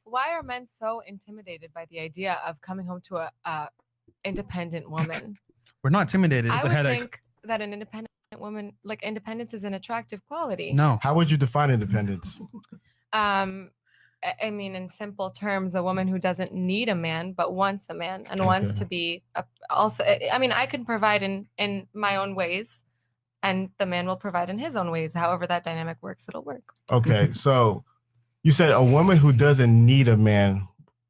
why are men so intimidated by the idea of coming home to a independent woman? We're not intimidated. It's I a would headache. think that an independent woman, like independence, is an attractive quality. No. How would you define independence? I mean, in simple terms, a woman who doesn't need a man but wants a man and wants to be also. I mean, I can provide in my own ways, and the man will provide in his own ways. However that dynamic works, it'll work. Okay, so you said a woman who doesn't need a man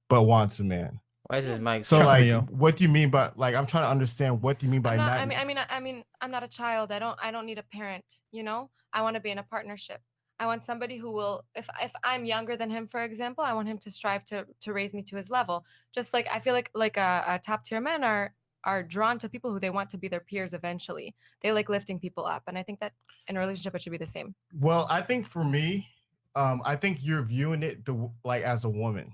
but wants a man. Why is his mic? So like, what do you mean by like? I'm trying to understand what do you mean by not? I mean, I'm not a child. I don't need a parent. You know, I want to be in a partnership. I want somebody who will, if I'm younger than him, for example, I want him to strive to raise me to his level. Just like I feel like a top tier men are drawn to people who they want to be their peers eventually. They like lifting people up, and I think that in a relationship it should be the same. Well, I think for me, I think you're viewing it like as a woman.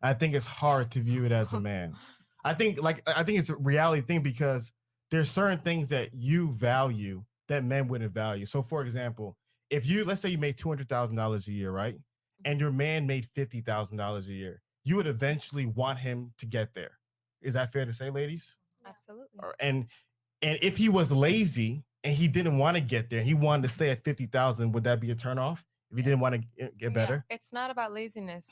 I think it's hard to view it as a man. I think it's a reality thing because there's certain things that you value that men wouldn't value. So, for example, if let's say you made $200,000 a year, right, and your man made $50,000 a year, you would eventually want him to get there. Is that fair to say, ladies? Absolutely. And if he was lazy and he didn't want to get there, he wanted to stay at 50,000, would that be a turnoff? If you didn't want to get better? Yeah, it's not about laziness.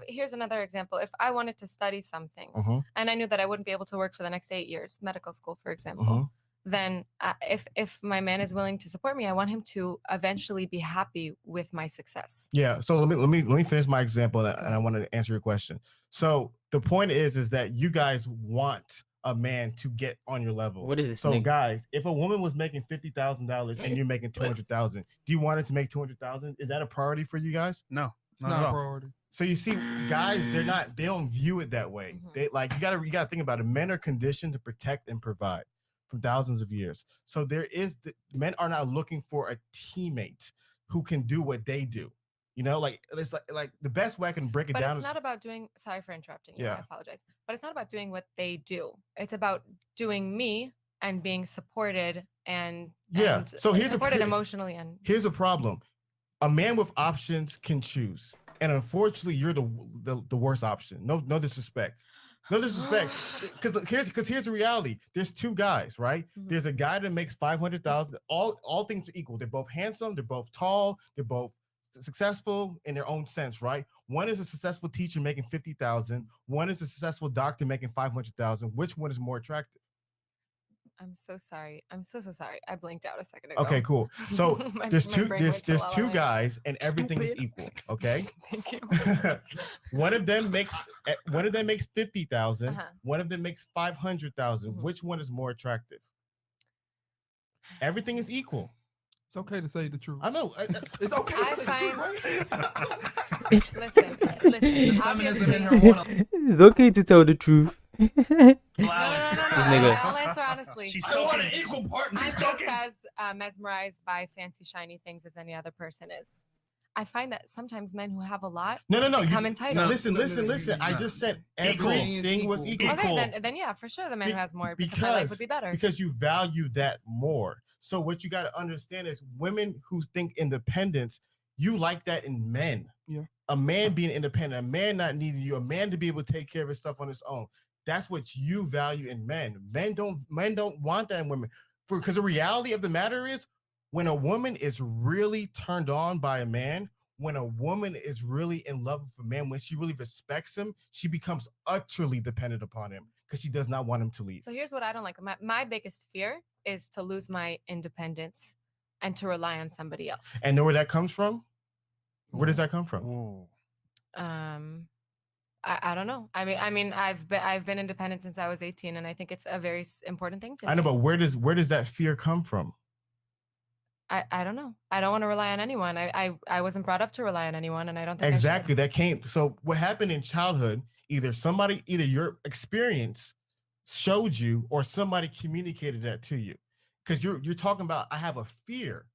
Here's another example. If I wanted to study something and I knew that I wouldn't be able to work for the next 8 years, medical school, for example, then if my man is willing to support me, I want him to eventually be happy with my success. Yeah. So let me finish my example, and I want to answer your question. So the point is that you guys want a man to get on your level. What is this? So guys, if a woman was making $50,000 and you're making $200,000, do you want her to make $200,000? Is that a priority for you guys? No, not a priority. So you see, guys, they don't view it that way. They like you gotta think about it. Men are conditioned to protect and provide for thousands of years. So men are not looking for a teammate who can do what they do. You know, like it's like the best way I can break it down. But it's not about doing. Sorry for interrupting you. Yeah. I apologize. But it's not about doing what they do. It's about doing me and being supported and So here's supported emotionally. And here's a problem: a man with options can choose, and unfortunately, you're the worst option. No disrespect. No disrespect, because here's the reality. There's two guys, right? There's a guy that makes 500,000. All things are equal. They're both handsome. They're both tall. They're both successful in their own sense, right? One is a successful teacher making 50,000. One is a successful doctor making 500,000. Which one is more attractive? I'm so sorry. I'm so sorry. I blinked out a second ago. Okay, cool. So there's two guys, and everything is Stupid. equal. Okay. Thank you. One of them makes 50,000. One of them makes 500,000. Which one is more attractive? Everything is equal. It's okay to say the truth. I know. It's okay to say the truth, right? Listen. Feminism in her one. It's okay to tell the truth. No, I'll answer honestly. She's I want joking. an equal partner. I'm just as mesmerized by fancy, shiny things as any other person is. I find that sometimes men who have a lot No. become entitled. Listen. I just said everything was equal. Okay, then yeah, for sure the man who has more because my life would be better. Because you value that more. So what you got to understand is women who think independence, you like that in men. Yeah. A man being independent, a man not needing you, a man to be able to take care of his stuff on his own. That's what you value in men. Men don't want that in women. Because the reality of the matter is, when a woman is really turned on by a man, when a woman is really in love with a man, when she really respects him, she becomes utterly dependent upon him because she does not want him to leave. So here's what I don't like. My biggest fear is to lose my independence and to rely on somebody else. And know where that comes from? Where does that come from? I don't know. I mean, I've been independent since I was 18, and I think it's a very important thing to me. I know, but where does that fear come from? I don't know. I don't want to rely on anyone. I wasn't brought up to rely on anyone, and I don't think exactly that came. So what happened in childhood? Either your experience showed you, or somebody communicated that to you. Because you're talking about, I have a fear.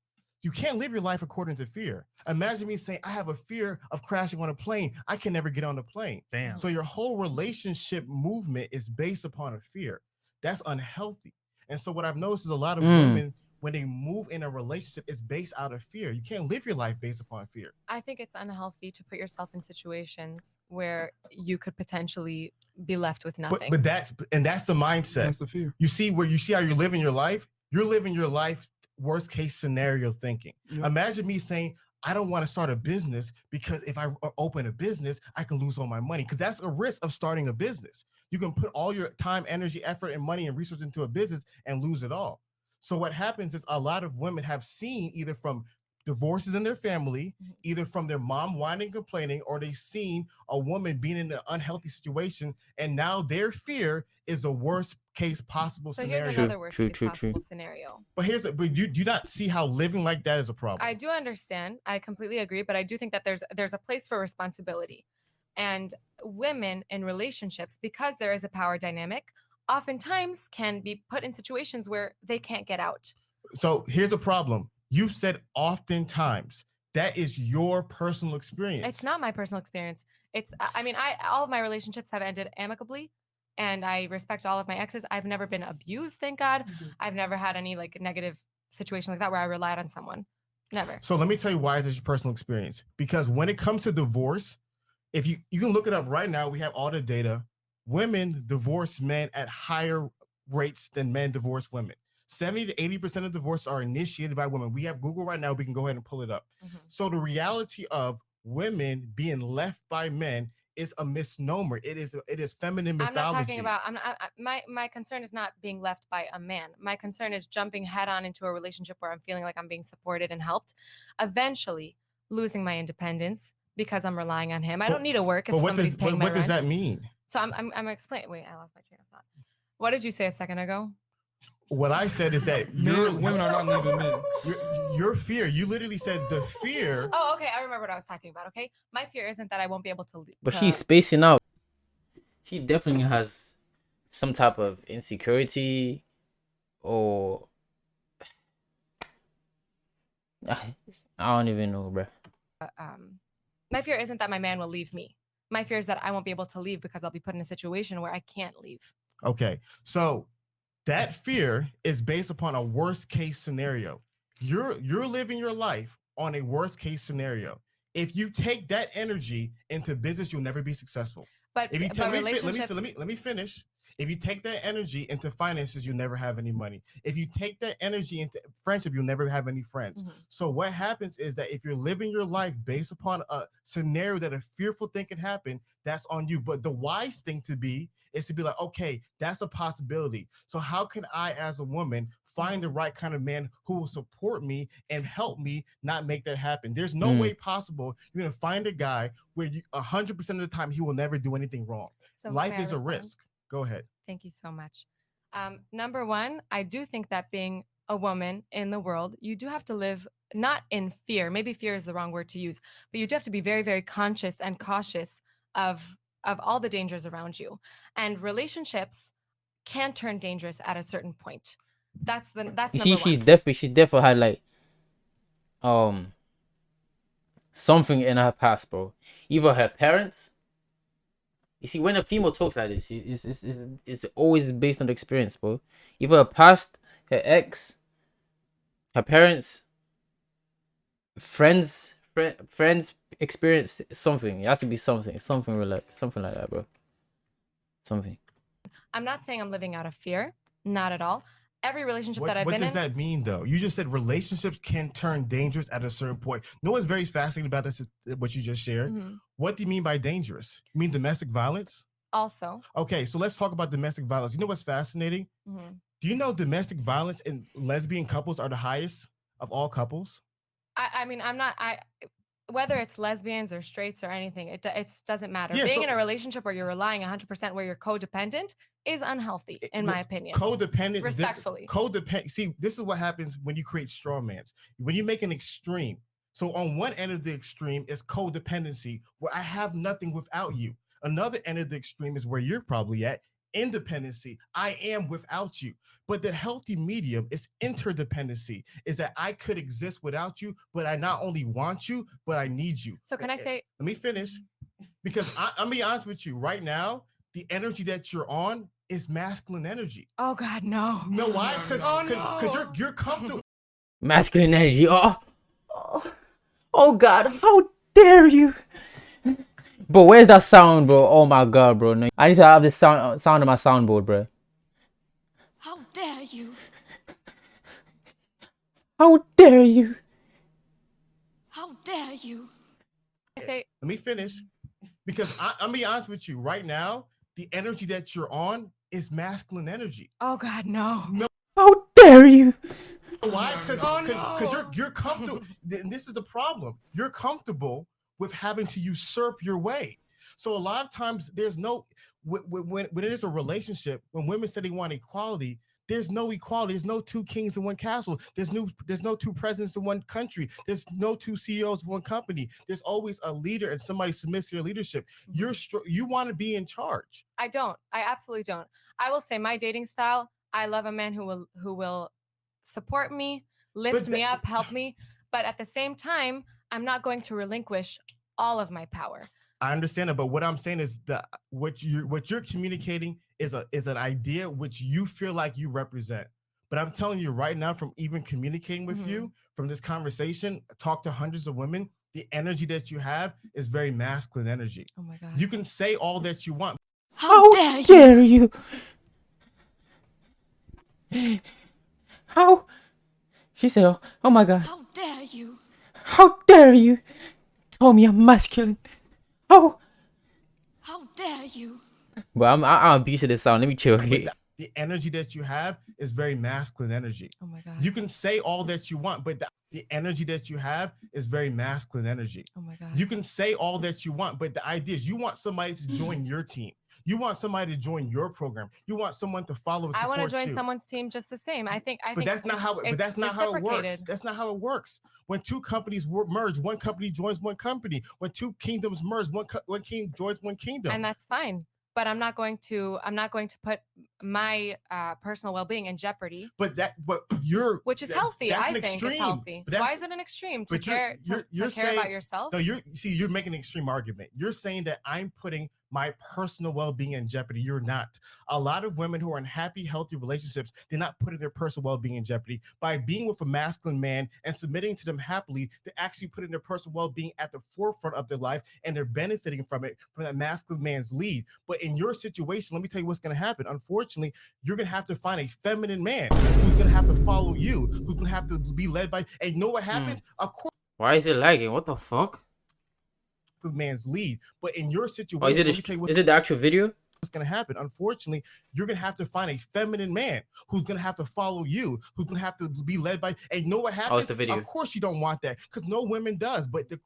You can't live your life according to fear. Imagine me saying, I have a fear of crashing on a plane. I can never get on the plane. Damn. So your whole relationship movement is based upon a fear. That's unhealthy. And so what I've noticed is a lot of women when they move in a relationship, it's based out of fear. You can't live your life based upon fear. I think it's unhealthy to put yourself in situations where you could potentially be left with nothing. But that's the mindset. That's the fear. You see how you're living your life? You're living your life worst case scenario thinking. Yep. Imagine me saying, I don't want to start a business because if I open a business, I can lose all my money, because that's a risk of starting a business. You can put all your time, energy, effort, and money and resources into a business and lose it all. So what happens is a lot of women have seen either from divorces in their family, either from their mom whining and complaining, or they've seen a woman being in an unhealthy situation, and now their fear is the worst case possible scenario. Here's another worst case possible scenario. But but you do not see how living like that is a problem. I do understand. I completely agree, but I do think that there's a place for responsibility. And women in relationships, because there is a power dynamic, oftentimes can be put in situations where they can't get out. So here's a problem. You said oftentimes. That is your personal experience. It's not my personal experience. All of my relationships have ended amicably, and I respect all of my exes. I've never been abused, thank God. I've never had any like negative situation like that where I relied on someone. Never. So let me tell you why this is your personal experience. Because when it comes to divorce, if you can look it up right now, we have all the data. Women divorce men at higher rates than men divorce women. 70 to 80% of divorces are initiated by women. We have Google right now. We can go ahead and pull it up. So the reality of women being left by men is a misnomer. It is feminine mythology. I'm not talking about. My concern is not being left by a man. My concern is jumping head on into a relationship where I'm feeling like I'm being supported and helped, eventually losing my independence because I'm relying on him. I don't need to work if somebody's paying my rent. What does that mean? So I'm explaining. Wait, I lost my train of thought. What did you say a second ago? What I said is that women are not leaving men. Your fear. You literally said the fear. Oh, okay. I remember what I was talking about. Okay, my fear isn't that I won't be able to. But she's spacing out. She definitely has some type of insecurity, or I don't even know, bro. My fear isn't that my man will leave me. My fear is that I won't be able to leave because I'll be put in a situation where I can't leave. Okay, so that fear is based upon a worst case scenario. You're living your life on a worst case scenario. If you take that energy into business, you'll never be successful. But if you relationships... let me finish. If you take that energy into finances, you'll never have any money. If you take that energy into friendship, you'll never have any friends. So what happens is that if you're living your life based upon a scenario that a fearful thing can happen, that's on you. But the wise thing is to be like, okay, that's a possibility. So how can I, as a woman, find the right kind of man who will support me and help me not make that happen? There's no way possible you're going to find a guy where 100% of the time he will never do anything wrong. So life is a risk. Go ahead. Thank you so much. Number one, I do think that being a woman in the world, you do have to live not in fear. Maybe fear is the wrong word to use, but you do have to be very, very conscious and cautious of all the dangers around you. And relationships can turn dangerous at a certain point. That's you see, she's definitely had like something in her past, bro. Either her parents. You see, when a female talks like this, it's always based on the experience, bro. Either her past, her ex, her parents, friends experience something. It has to be something like that, bro. Something. I'm not saying I'm living out of fear, not at all. Every relationship that I've been in. What does that mean, though? You just said relationships can turn dangerous at a certain point. You know what's very fascinating about this is what you just shared? What do you mean by dangerous? You mean domestic violence? Also. Okay, so let's talk about domestic violence. You know what's fascinating? Do you know domestic violence in lesbian couples are the highest of all couples? I mean, whether it's lesbians or straights or anything, it doesn't matter. Being in a relationship where you're relying 100% where you're codependent is unhealthy, in my opinion. Codependent, respectfully. See, this is what happens when you create straw mans. When you make an extreme. So on one end of the extreme is codependency, where I have nothing without you. Another end of the extreme is where you're probably at, independency. I am without you. But the healthy medium is interdependency, is that I could exist without you, but I not only want you, but I need you. So can I say... Let me finish. Because I'm being honest with you, right now, the energy that you're on is masculine energy. Oh God, no. No, why? Because you're comfortable. Masculine energy. Oh God, how dare you? Bro, where's that sound, bro? Oh my God, bro. No, I need to have this sound on my soundboard, bro. How dare you? How dare you? How dare you? I say, Let me finish, because I'm be honest with you. Right now, the energy that you're on is masculine energy. oh God, no. No. How dare you? Why? Because no. you're comfortable. And this is the problem. You're comfortable with having to usurp your way. So a lot of times there's no when there's a relationship, when women say they want equality, there's no equality. There's no two kings in one castle. There's no two presidents in one country. There's no two CEOs of one company. There's always a leader and somebody submits to your leadership. You want to be in charge. I don't. I absolutely don't. I will say my dating style, I love a man who will support me, lift me up, help me, but at the same time, I'm not going to relinquish all of my power. I understand it, but what I'm saying is that what you're communicating is an idea which you feel like you represent. But I'm telling you right now, from even communicating with you, from this conversation, talk to hundreds of women, the energy that you have is very masculine energy. Oh my God. You can say all that you want. How dare you? Dare you? How? She said, "Oh my God. How dare you? How dare you? Tell me I'm masculine. How dare you? But I'm a beast of this sound. Let me chill. The energy that you have is very masculine energy. Oh my God. You can say all that you want, but the energy that you have is very masculine energy. Oh my God. You can say all that you want, but the idea is you want somebody to join your team. You want somebody to join your program. You want someone to follow and I support want to join you. someone's team just the same. I think But that's not how. But that's not how it works. That's not how it works. When two companies merge, one company joins one company. When two kingdoms merge, one king joins one kingdom. And that's fine. But I'm not going to put my personal well-being in jeopardy. But which is healthy. I think extreme. it's healthy. Why is it an extreme to care saying, about yourself? No, you're making an extreme argument. You're saying that I'm putting my personal well-being in jeopardy. You're not. A lot of women who are in happy, healthy relationships, they're not putting their personal well-being in jeopardy. By being with a masculine man and submitting to them happily, they're actually putting their personal well-being at the forefront of their life, and they're benefiting from it, from that masculine man's lead. But in your situation, let me tell you what's going to happen. Unfortunately, you're going to have to find a feminine man who's going to have to follow you, who's going to have to be led by, and you know what happens? Of course, Why is it lagging? What the fuck? the man's lead. But in your situation, is it the actual video? What's going to happen? Unfortunately, you're going to have to find a feminine man who's going to have to follow you, who's going to have to be led by, and you know what happens? It's the video. Of course you don't want that, because no women does. But the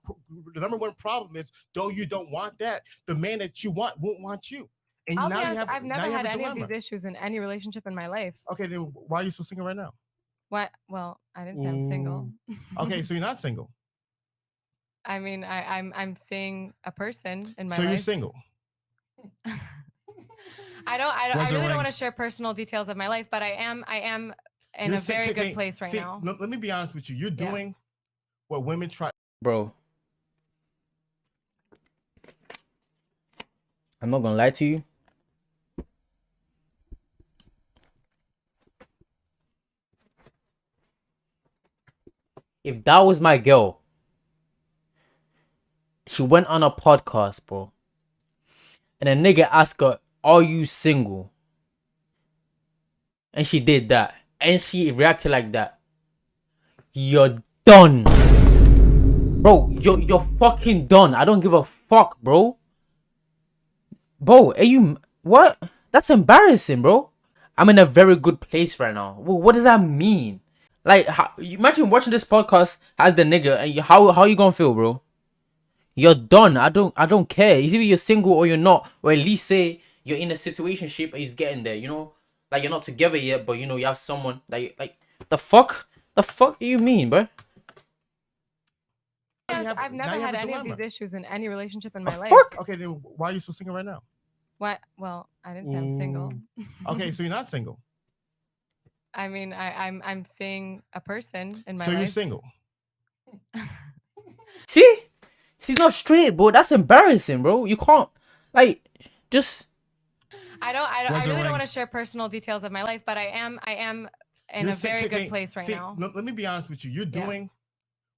number one problem is, though you don't want that, the man that you want won't want you. And I'll now be honest, you have, I've never had any of dilemma. these issues in any relationship in my life. Okay, then why are you still single right now? What? Well, I didn't say I'm single. Okay, so you're not single. I mean, I'm seeing a person in my life. So you're single. I really don't want to share personal details of my life, but I am in a very good place right now. Let me be honest with you. You're doing what women try. Bro, I'm not gonna lie to you. If that was my girl, she went on a podcast, bro, and a nigga asked her, "Are you single?" And she did that, and she reacted like that. You're done, bro. You're fucking done. I don't give a fuck, bro. Bro, are you what? That's embarrassing, bro. I'm in a very good place right now. What does that mean? Like, imagine watching this podcast as the nigga, and how you gonna feel, bro? You're done. I don't care. It's either you're single or you're not, or at least say you're in a situationship and he's getting there. You know, like you're not together yet, but you know you have someone that you like. The fuck do you mean, bro? I've never had any of these issues in any relationship in my life. Fuck. Okay, then why are you still single right now? What? Well, I didn't say I'm single. Okay, so you're not single. I mean, I'm seeing a person in my life. So you're single. See, she's not straight, bro. That's embarrassing, bro. You can't just. I really don't want to share personal details of my life, but I am in a very good place right now. Let me be honest with you. You're doing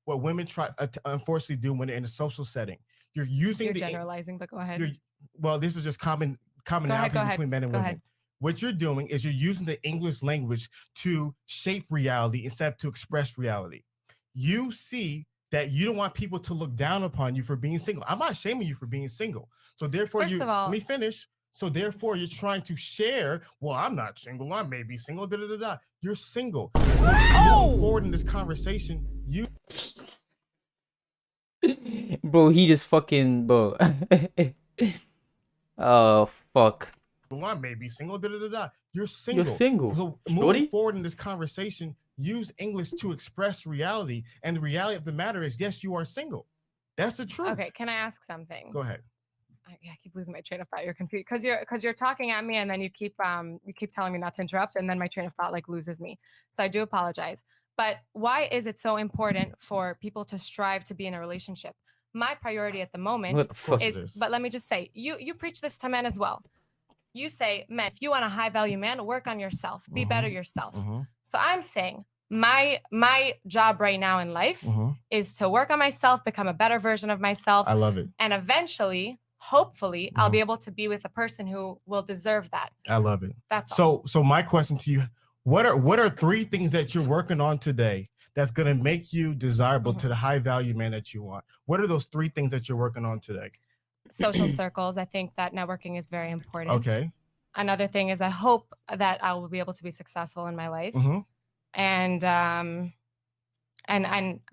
what women try to unfortunately do when they're in a social setting. You're using generalizing, but go ahead. Well, this is just commonality between men and women. What you're doing is you're using the English language to shape reality instead of to express reality. You see that you don't want people to look down upon you for being single. I'm not shaming you for being single. So therefore, let me finish. So therefore, you're trying to share. Well, I'm not single. I may be single. Da, da, da, da. You're single. Moving forward in this conversation, bro, he just fucking bro. Oh fuck. Well, I may be single. Da, da, da, da. You're single. You're single. So moving forward in this conversation, use English to express reality, and the reality of the matter is, yes, you are single. That's the truth. Okay, can I ask something? Go ahead. I keep losing my train of thought. You're confused because you're talking at me, and then you keep telling me not to interrupt, and then my train of thought like loses me. So I do apologize. But why is it so important for people to strive to be in a relationship? My priority at the moment is, but let me just say, you preach this to men as well. You say, men, if you want a high value man, work on yourself, be better yourself. So I'm saying my job right now in life is to work on myself, become a better version of myself. I love it. And eventually, hopefully, I'll be able to be with a person who will deserve that. I love it. That's all. So my question to you, what are 3 things that you're working on today that's going to make you desirable to the high value man that you want? What are those 3 things that you're working on today? Social circles. I think that networking is very important. Okay. Another thing is I hope that I will be able to be successful in my life. And I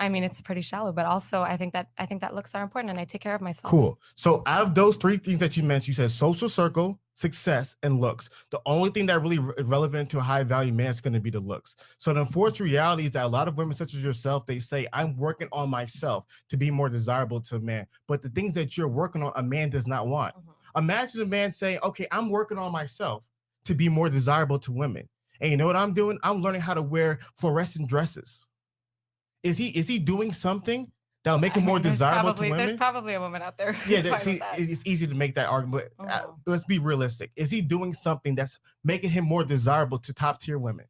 mean, it's pretty shallow, but also I think that looks are important, and I take care of myself. Cool. So out of those 3 things that you mentioned, you said social circle, success, and looks. The only thing that really relevant to a high value man is going to be the looks. So the unfortunate reality is that a lot of women such as yourself, they say, I'm working on myself to be more desirable to a man. But the things that you're working on, a man does not want. Imagine a man saying, okay, I'm working on myself to be more desirable to women. And you know what I'm doing? I'm learning how to wear fluorescent dresses. Is he doing something that'll make him more desirable to women? There's probably a woman out there. It's easy to make that argument. Let's be realistic. Is he doing something that's making him more desirable to top tier women?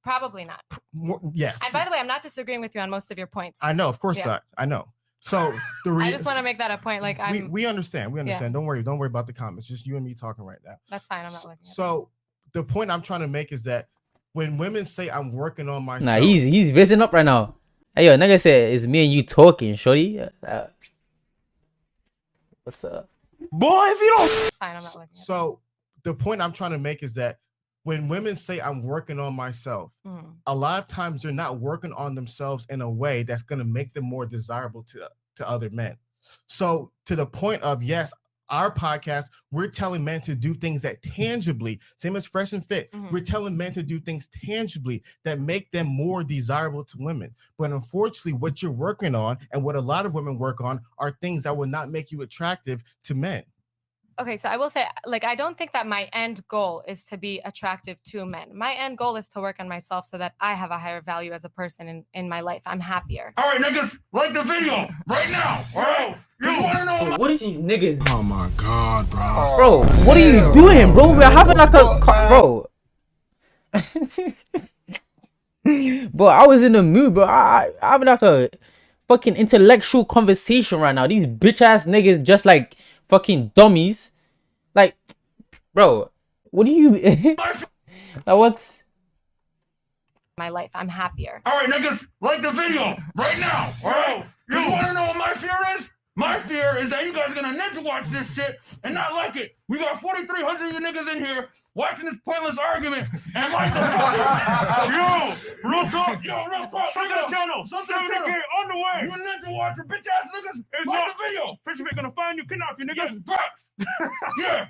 Probably not. Yes. And by the way, I'm not disagreeing with you on most of your points. I know, of course not. I know. So I just want to make that a point. Like we understand. We understand. Don't worry about the comments. Just you and me talking right now. That's fine. I'm not looking at So the point I'm trying to make is that when women say I'm working on myself. Nah, he's raising up right now. Hey yo, nigga said it's me and you talking, shorty. What's up? Boy, if you don't fine, I'm not looking at So the point I'm trying to make is that when women say I'm working on myself, a lot of times they're not working on themselves in a way that's going to make them more desirable to other men. So to the point of, yes, our podcast, we're telling men to do things that tangibly, same as Fresh and Fit, we're telling men to do things tangibly that make them more desirable to women. But unfortunately, what you're working on and what a lot of women work on are things that will not make you attractive to men. Okay, so I will say, like, I don't think that my end goal is to be attractive to men. My end goal is to work on myself so that I have a higher value as a person in my life. I'm happier. All right, niggas, like the video right now. All right, you want to know what is these niggas? Oh my god, bro. Bro, what are you doing, bro? We're having like a bro. Bro, I was in the mood, bro. I having like a fucking intellectual conversation right now. These bitch ass niggas just like fucking dummies. Like, bro, what do you like what's my life? I'm happier. All right, niggas, like the video right now. All right, you want to know what my fear is? My fear is that you guys are gonna ninja watch this shit and not like it. We got 4,300 of you niggas in here watching this pointless argument and like the yo, real talk, Look at the channel. 70K on the way. You ninja watcher, bitch ass niggas. It's like the video. Fish ain't gonna find you, kidnap you, nigga. Yeah.